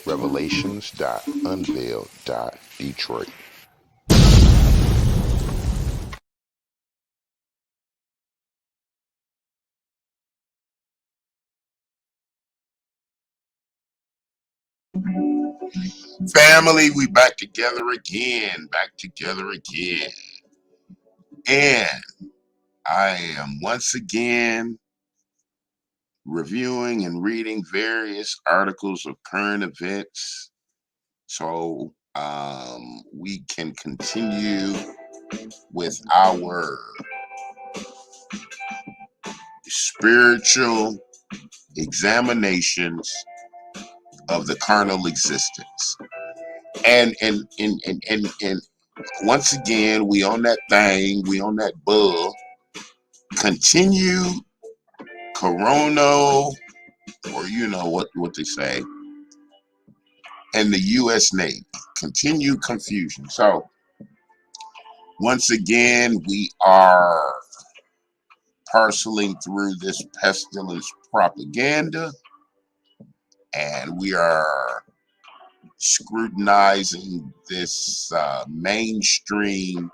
Revelations.Unveiled.Detroit. Family, we back together again, And I am once again reviewing and reading various articles of current events so we can continue with our spiritual examinations of the carnal existence. And once again, we on that thing, we on that bull. Continue Corona, or you know what they say, and the U.S. Navy. Continue confusion. So once again, we are parceling through this pestilence propaganda, and we are scrutinizing this mainstream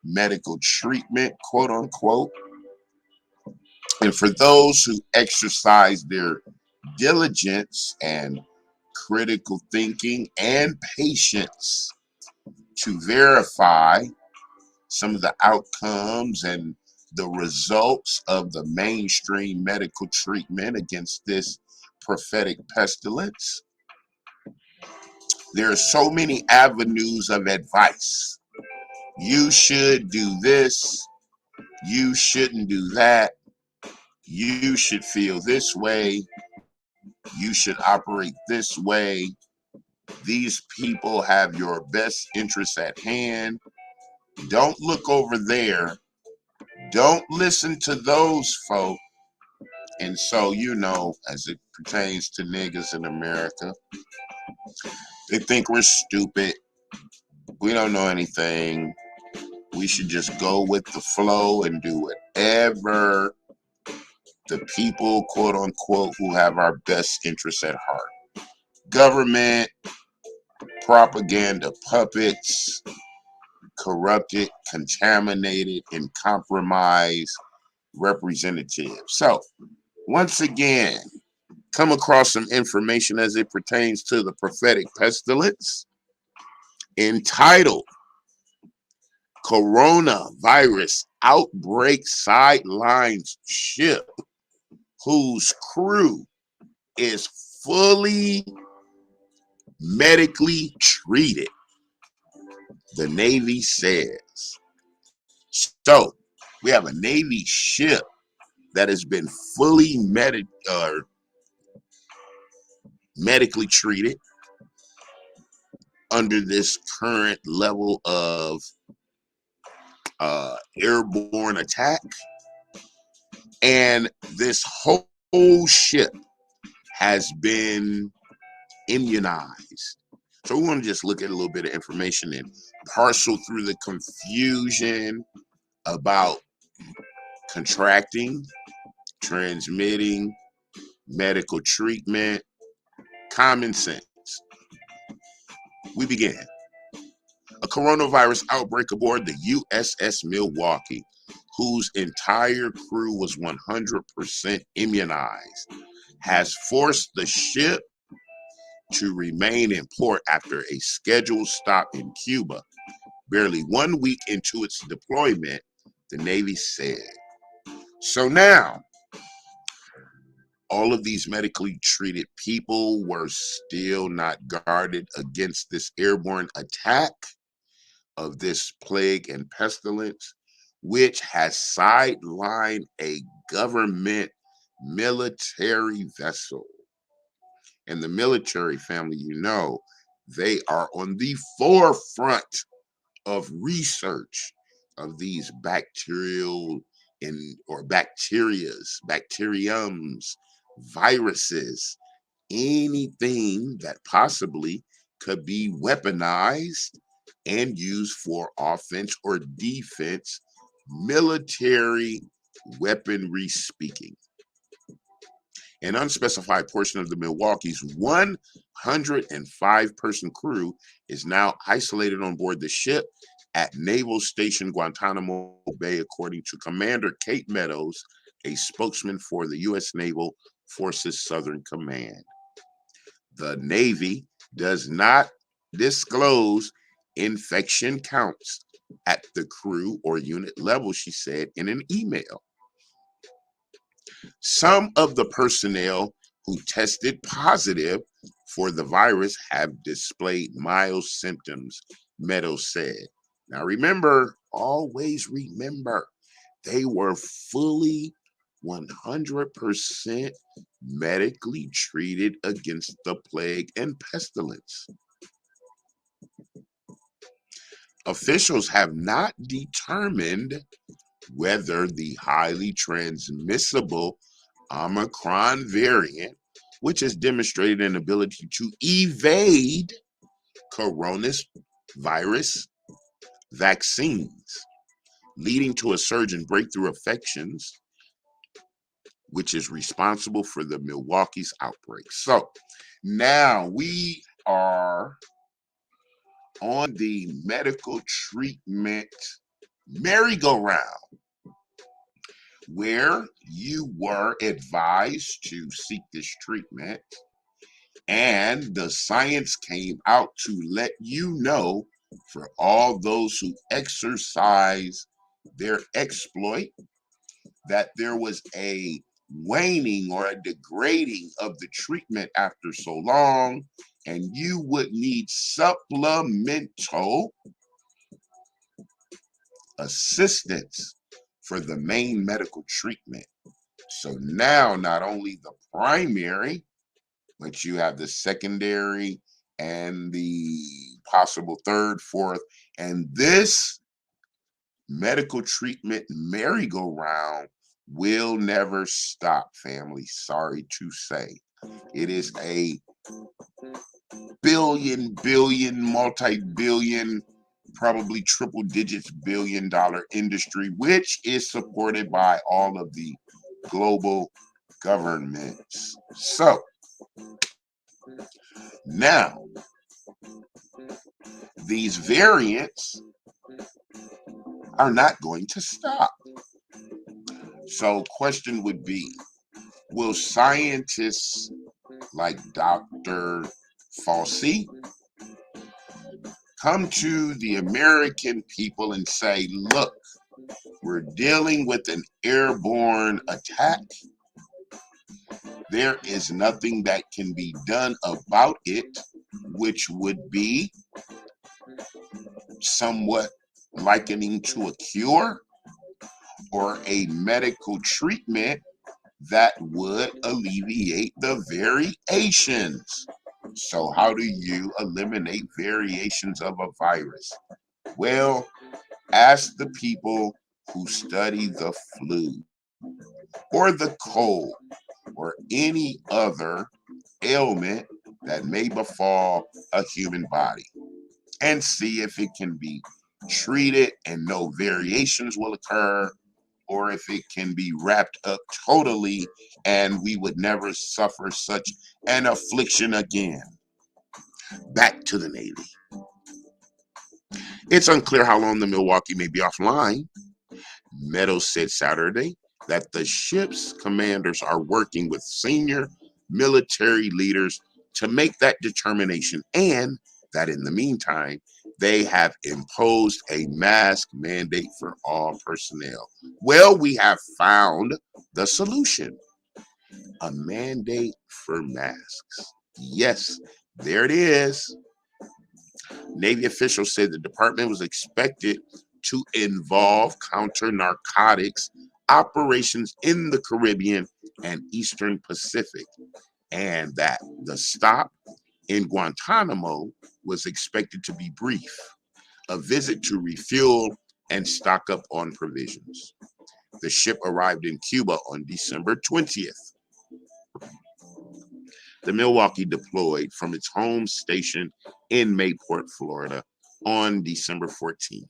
medical treatment, quote unquote. And for those who exercise their diligence and critical thinking and patience to verify some of the outcomes and the results of the mainstream medical treatment against this prophetic pestilence, there are so many avenues of advice. You should do this. You shouldn't do that. You should feel this way. You should operate this way. These people have your best interests at hand. Don't look over there. Don't listen to those folk. And so, as it pertains to niggas in America, they think we're stupid. We don't know anything. We should just go with the flow and do whatever the people, quote unquote, who have our best interests at heart. Government, propaganda puppets, corrupted, contaminated, and compromised representatives. So, once again, come across some information as it pertains to the prophetic pestilence entitled Coronavirus Outbreak Sidelines Ship whose crew is fully medically treated, the Navy says. So, we have a Navy ship that has been fully medically treated under this current level of airborne attack. And this whole ship has been immunized. So we want to just look at a little bit of information and parcel through the confusion about contracting, transmitting, medical treatment, common sense. We begin. A coronavirus outbreak aboard the USS Milwaukee, whose entire crew was 100% immunized, has forced the ship to remain in port after a scheduled stop in Cuba. Barely 1 week into its deployment, the Navy said. So now, all of these medically treated people were still not guarded against this airborne attack of this plague and pestilence, which has sidelined a government military vessel. And the military family, they are on the forefront of research of these bacterial or bacteriums, viruses, anything that possibly could be weaponized and used for offense or defense, military weaponry speaking. An unspecified portion of the Milwaukee's 105-person crew is now isolated on board the ship at Naval Station Guantanamo Bay, according to Commander Kate Meadows, a spokesman for the U.S. Naval Forces Southern Command. The Navy does not disclose infection counts at the crew or unit level, she said in an email. Some of the personnel who tested positive for the virus have displayed mild symptoms, Meadows said. Now remember, always remember, they were fully 100% medically treated against the plague and pestilence. Officials have not determined whether the highly transmissible Omicron variant, which has demonstrated an ability to evade coronavirus vaccines, leading to a surge in breakthrough infections, which is responsible for the Milwaukee's outbreak. So now we are on the medical treatment merry-go-round, where you were advised to seek this treatment, and the science came out to let you know, for all those who exercise their exploit, that there was a waning or a degrading of the treatment after so long, and you would need supplemental assistance for the main medical treatment. So now not only the primary, but you have the secondary and the possible third, fourth, and this medical treatment merry-go-round will never stop, family. Sorry to say. It is a billion, multi-billion, probably triple digits billion-dollar industry, which is supported by all of the global governments. So now these variants are not going to stop. So question would be, will scientists like Dr. Fauci come to the American people and say, look, we're dealing with an airborne attack. There is nothing that can be done about it, which would be somewhat likening to a cure or a medical treatment that would alleviate the variations. So how do you eliminate variations of a virus? Well, ask the people who study the flu or the cold or any other ailment that may befall a human body, and see if it can be treated and no variations will occur, or if it can be wrapped up totally and we would never suffer such an affliction again. Back to the Navy. It's unclear how long the Milwaukee may be offline. Meadows said Saturday that the ship's commanders are working with senior military leaders to make that determination, and that in the meantime, they have imposed a mask mandate for all personnel. Well, we have found the solution: a mandate for masks. Yes, there it is. Navy officials said the department was expected to involve counter narcotics operations in the Caribbean and Eastern Pacific, and that the stop in Guantanamo was expected to be brief, a visit to refuel and stock up on provisions. The ship arrived in Cuba on December 20th. The Milwaukee deployed from its home station in Mayport, Florida on December 14th.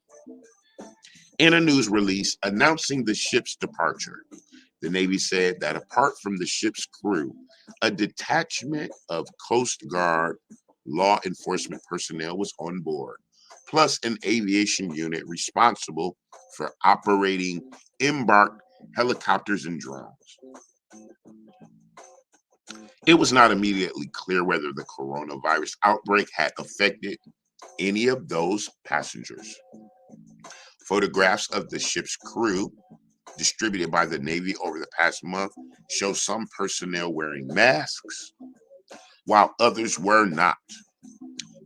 In a news release announcing the ship's departure, The Navy said that apart from the ship's crew, a detachment of Coast Guard law enforcement personnel was on board, plus an aviation unit responsible for operating embarked helicopters and drones. It was not immediately clear whether the coronavirus outbreak had affected any of those passengers. Photographs of the ship's crew distributed by the Navy over the past month show some personnel wearing masks, while others were not.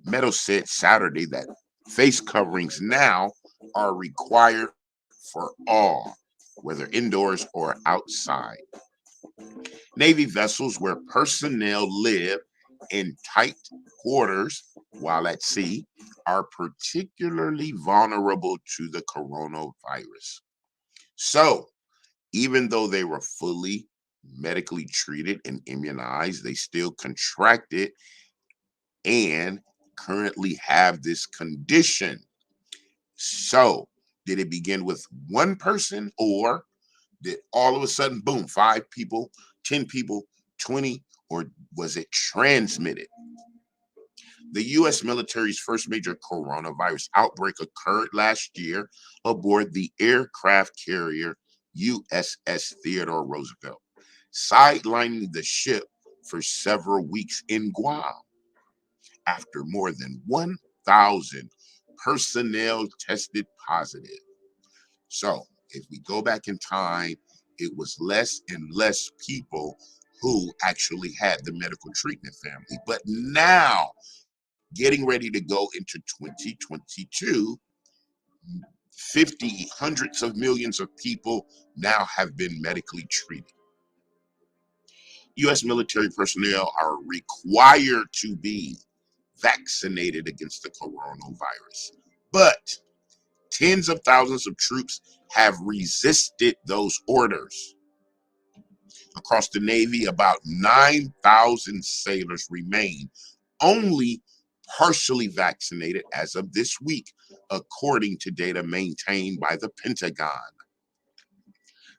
Meadows said Saturday that face coverings now are required for all, whether indoors or outside. Navy vessels where personnel live in tight quarters while at sea are particularly vulnerable to the coronavirus. So, even though they were fully medically treated and immunized, they still contracted and currently have this condition. So, did it begin with one person, or did all of a sudden, boom, 5 people, 10 people, 20, or was it transmitted? The U.S. military's first major coronavirus outbreak occurred last year aboard the aircraft carrier USS Theodore Roosevelt, sidelining the ship for several weeks in Guam after more than 1,000 personnel tested positive. So, if we go back in time, it was less and less people who actually had the medical treatment family. But now, getting ready to go into 2022, 50, hundreds of millions of people now have been medically treated. U.S. military personnel are required to be vaccinated against the coronavirus. But tens of thousands of troops have resisted those orders. Across the Navy, about 9,000 sailors remain only partially vaccinated as of this week, according to data maintained by the Pentagon.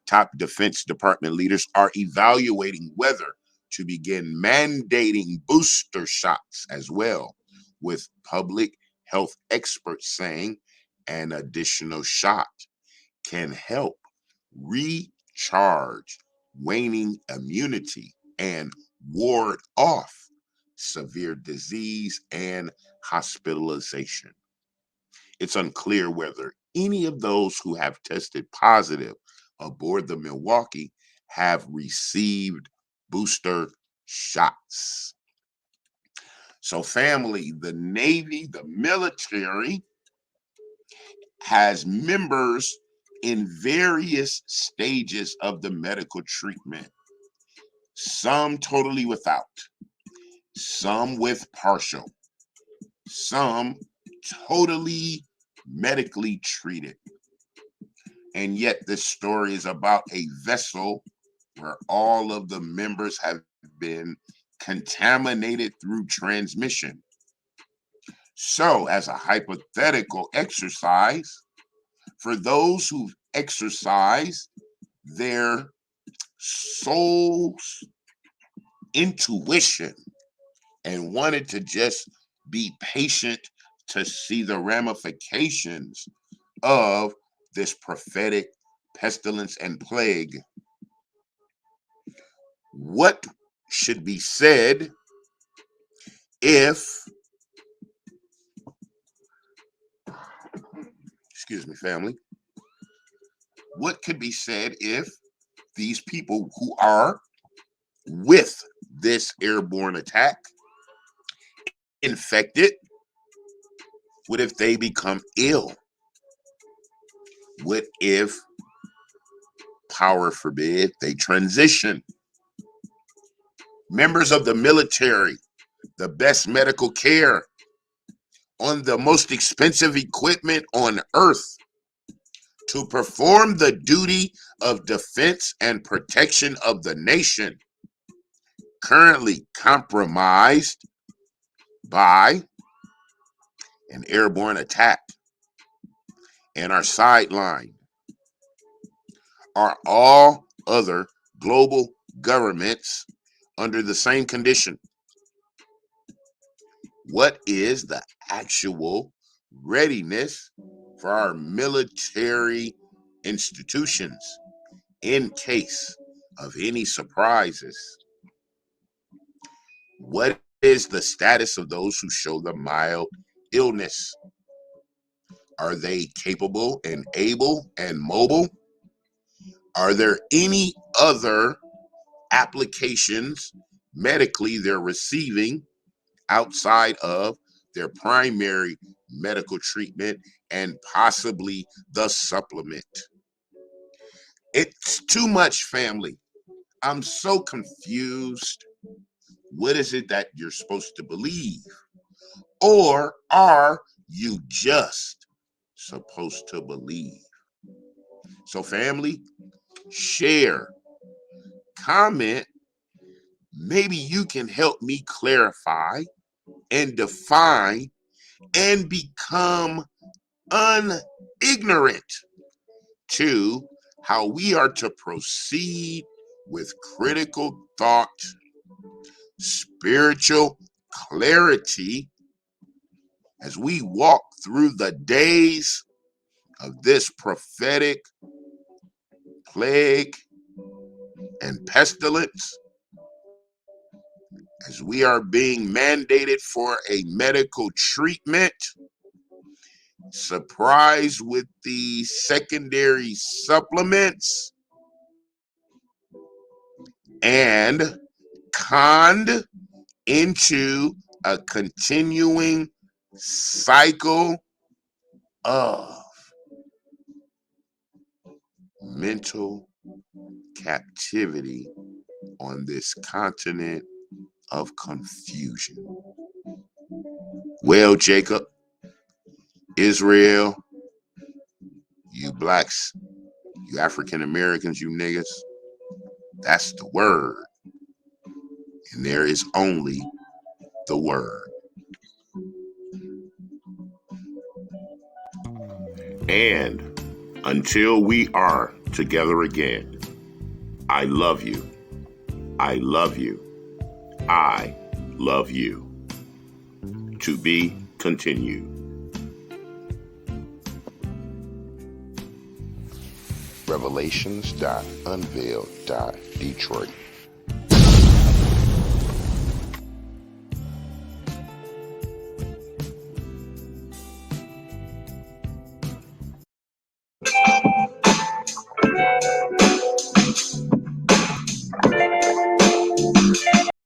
Top Defense Department leaders are evaluating whether to begin mandating booster shots as well, with public health experts saying an additional shot can help recharge waning immunity and ward off severe disease and hospitalization. It's unclear whether any of those who have tested positive aboard the Milwaukee have received booster shots. So, family, the Navy, the military has members in various stages of the medical treatment, some totally without, some with partial, some totally medically treated. And yet, this story is about a vessel where all of the members have been contaminated through transmission. So, as a hypothetical exercise, for those who exercise their soul's intuition and wanted to just be patient to see the ramifications of this prophetic pestilence and plague, what should be said if, excuse me, family, what could be said if these people who are with this airborne attack infected, what if they become ill? What if, power forbid, they transition? Members of the military, the best medical care, on the most expensive equipment on earth to perform the duty of defense and protection of the nation, currently compromised by an airborne attack and are sidelined. Are all other global governments under the same condition. What is the actual readiness for our military institutions in case of any surprises? What is the status of those who show the mild illness? Are they capable and able and mobile? Are there any other applications medically they're receiving outside of their primary medical treatment and possibly the supplement? It's too much, family. I'm so confused. What is it that you're supposed to believe? Or are you just supposed to believe? So, family, share, comment. Maybe you can help me clarify and define and become unignorant to how we are to proceed with critical thought, spiritual clarity as we walk through the days of this prophetic plague and pestilence, as we are being mandated for a medical treatment, surprised with the secondary supplements, and conned into a continuing cycle of mental captivity on this continent of confusion. Well, Jacob, Israel, you blacks, you African Americans, you niggas, that's the word. And there is only the word. And until we are together again, I love you. I love you. I love you. To be continued. Revelations.Unveiled.Detroit.